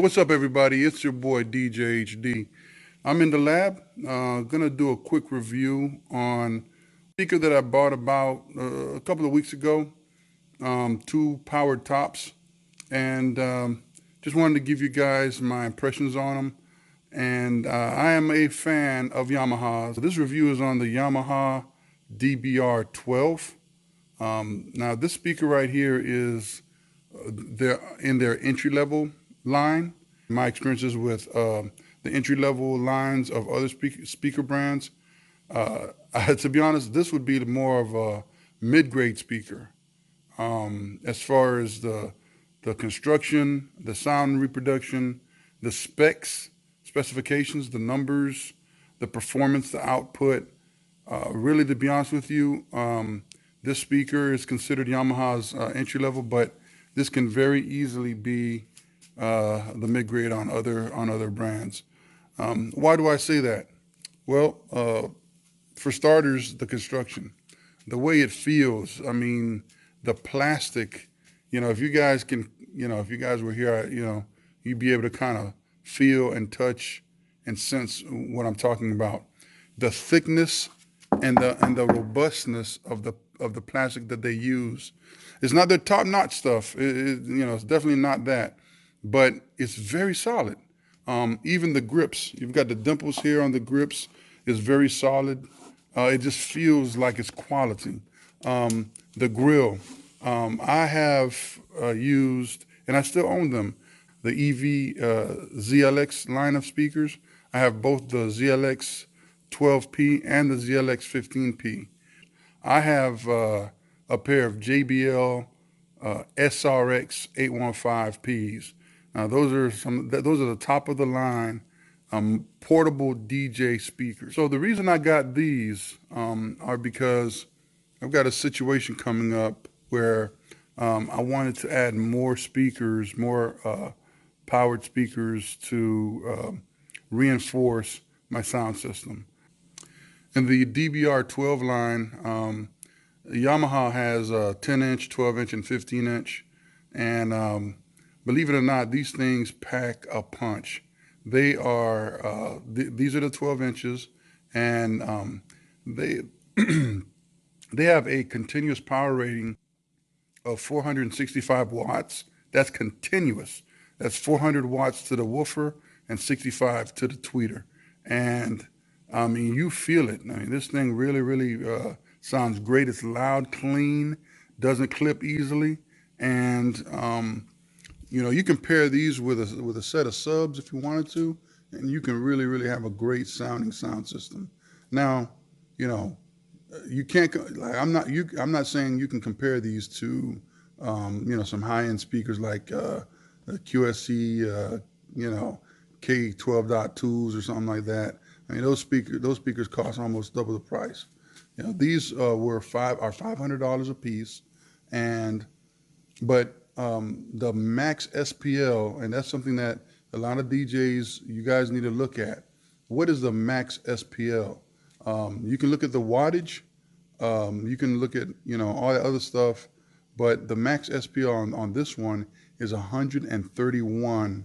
what's up, everybody? It's your boy DJ HD. I'm in the lab. Gonna do a quick review on a speaker that I bought about a couple of weeks ago. Two powered tops, and just wanted to give you guys my impressions on them. And I am a fan of Yamaha. So this review is on the Yamaha DBR12. Now this speaker right here is in their entry-level line. My experiences with the entry-level lines of other speaker brands, to be honest, this would be more of a mid-grade speaker. As far as the construction, the sound reproduction, the specifications, the numbers, the performance, the output, really, to be honest with you, this speaker is considered Yamaha's entry-level, but this can very easily be the mid-grade on other brands. Why do I say that? Well, for starters, the construction, the way it feels. I mean, the plastic. If you guys were here, you'd be able to kind of feel and touch and sense what I'm talking about. The thickness and the robustness of the plastic that they use. It's not their top-notch stuff. It's definitely not that, but it's very solid. Even the grips, you've got the dimples here on the grips, is very solid. It just feels like it's quality. The grill, I have used, and I still own them, the ZLX line of speakers. I have both the ZLX 12P and the ZLX 15P. I have a pair of JBL SRX 815Ps. Now those are the top of the line portable DJ speakers. So the reason I got these are because I've got a situation coming up where I wanted to add more speakers, more powered speakers to reinforce my sound system. In the DBR12 line, Yamaha has a 10-inch, 12-inch, and 15-inch. And believe it or not, these things pack a punch. They are, these are the 12 inches, and they, they have a continuous power rating of 465 watts. That's continuous. That's 400 watts to the woofer and 65 to the tweeter. And I mean, you feel it. I mean, this thing really sounds great. It's loud, clean, doesn't clip easily. And, you can pair these with a set of subs if you wanted to, and you can really have a great sounding sound system. Now, you can't, like, I'm not saying you can compare these to, some high-end speakers like QSC, K12.2s or something like that. I mean, those speakers cost almost double the price. These are $500 a piece, but the max SPL, and that's something that a lot of DJs, you guys need to look at. What is the max SPL? You can look at the wattage, you can look at all that other stuff, but the max SPL on this one is 131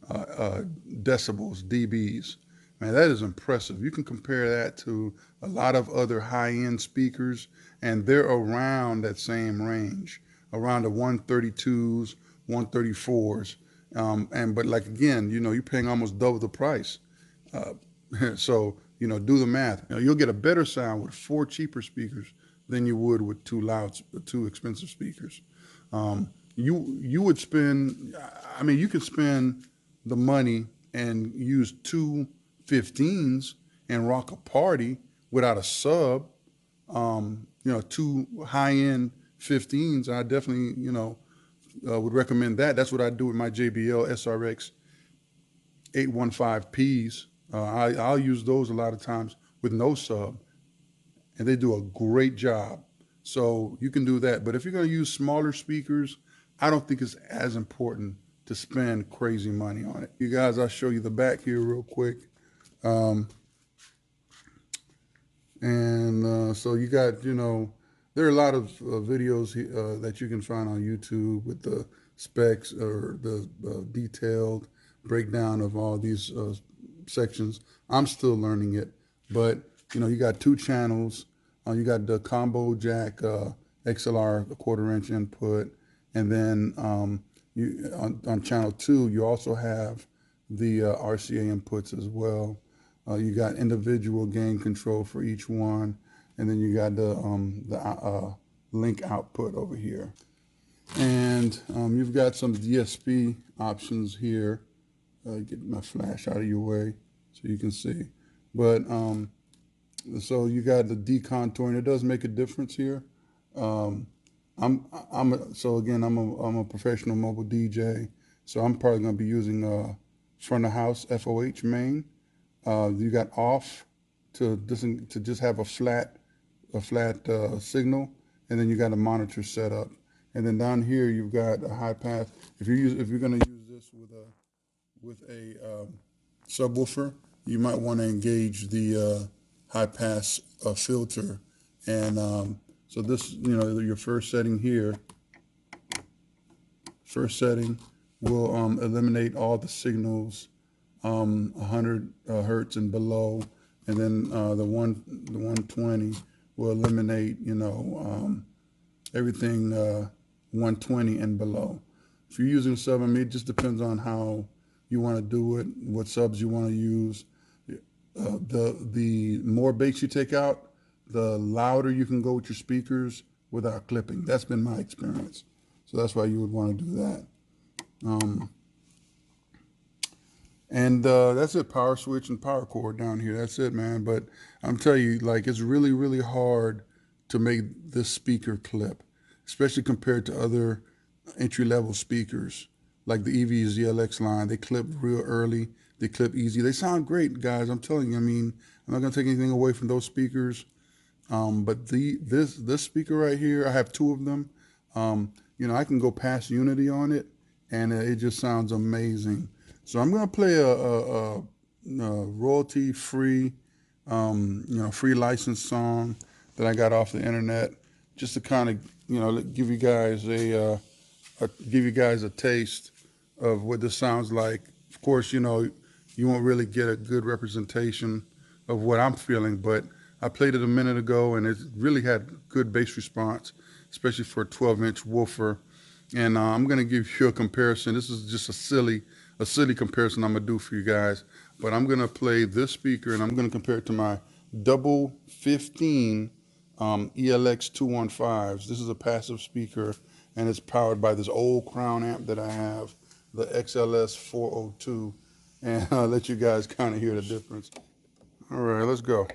decibels, dBs. Man, that is impressive. You can compare that to a lot of other high-end speakers, and they're around that same range, around the 132s, 134s. But like, again, you're paying almost double the price. So, do the math. You'll get a better sound with 4 cheaper speakers than you would with 2 expensive speakers. You would spend, you could spend the money and use 2 15s and rock a party without a sub. 2 high-end 15s, I definitely, would recommend that. That's what I do with my JBL SRX 815Ps. I'll use those a lot of times with no sub, and they do a great job. So you can do that. But if you're going to use smaller speakers, I don't think it's as important to spend crazy money on it. You guys, I'll show you the back here real quick. So you got, there are a lot of videos that you can find on YouTube with the specs or the detailed breakdown of all these sections. I'm still learning it, but you know, you got 2 channels. You got the combo jack XLR, a 1/4 inch input, and then you on channel 2 you also have the RCA inputs as well. You got individual gain control for each one, and then you got the link output over here. And you've got some DSP options here. Get my flash out of your way so you can see. But so you got the decontouring. It does make a difference here. I'm a professional mobile DJ, so I'm probably going to be using front of house FOH main. You got off to just have a flat signal, and then you got a monitor set up. And then down here you've got a high pass. If you're going to use this with a subwoofer, you might want to engage the high pass filter. And so this, you know, your first setting here. First setting will eliminate all the signals 100 hertz and below, and then the 120 will eliminate, you know, everything 120 and below. If you're using sub, I mean, it just depends on how you want to do it, what subs you want to use. The more bass you take out, the louder you can go with your speakers without clipping. That's been my experience. So that's why you would want to do that. And that's it, power switch and power cord down here. That's it, man. But I'm telling you, like, it's really, really hard to make this speaker clip, especially compared to other entry-level speakers, like the EV-ZLX line. They clip real early. They clip easy. They sound great, guys. I'm telling you. I mean, I'm not going to take anything away from those speakers. But this speaker right here, I have 2 of them. You know, I can go past Unity on it, and it just sounds amazing. So I'm going to play a royalty-free, you know, free licensed song that I got off the internet, just to kind of, you know, give you guys a taste of what this sounds like. Of course, you know, you won't really get a good representation of what I'm feeling, but I played it a minute ago, and it really had good bass response, especially for a 12-inch woofer. And I'm going to give you a comparison. This is just a silly comparison I'm going to do for you guys. But I'm going to play this speaker, and I'm going to compare it to my double 15 ELX 215s. This is a passive speaker, and it's powered by this old Crown amp that I have, the XLS 402. And I'll let you guys kind of hear the difference. All right, let's go.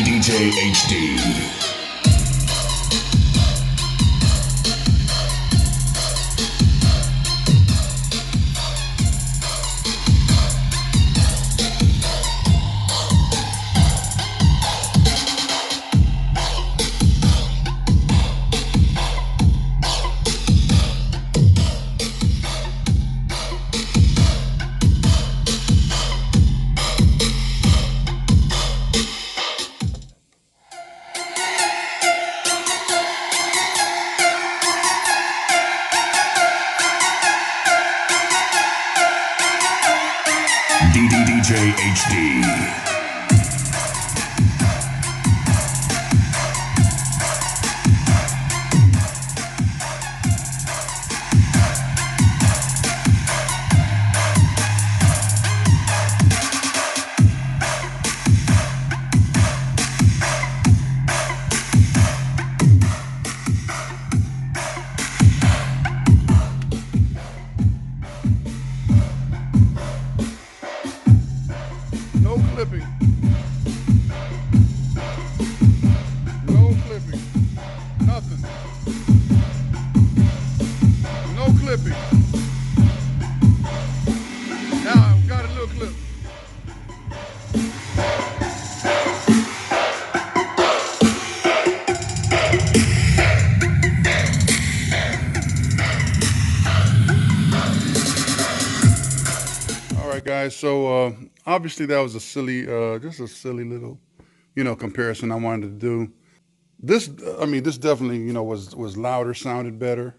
DJ HD. DJ HD. Nope. guys. So obviously that was a silly, just a silly little, comparison I wanted to do. This, I mean, this definitely, was louder, sounded better,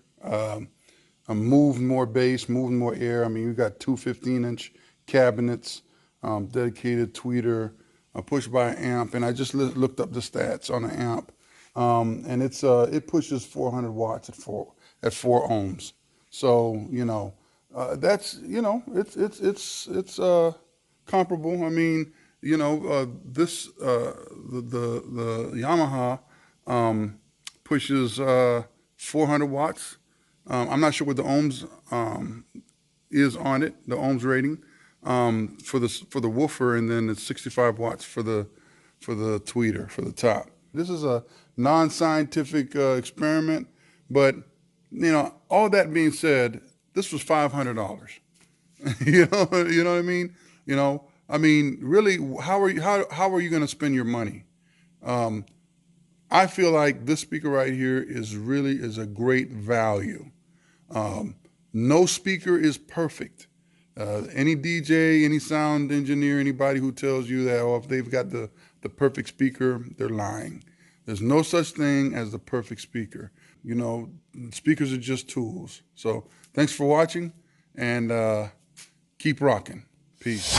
moved more bass, moved more air. I mean, you got two 15-inch cabinets, dedicated tweeter, pushed by an amp, and I just looked up the stats on the amp, and it pushes 400 watts at 4 ohms. So that's it's comparable. I mean, this the Yamaha pushes 400 watts. I'm not sure what the ohms is on it, the ohms rating for the woofer, and then it's 65 watts for the tweeter for the top. This is a non-scientific experiment, but all that being said, this was $500. you know what I mean? I mean, really, how are you going to spend your money? I feel like this speaker right here is a great value. No speaker is perfect. Any DJ, any sound engineer, anybody who tells you that, if they've got the perfect speaker, they're lying. There's no such thing as the perfect speaker. Speakers are just tools. So thanks for watching, and keep rocking. Peace.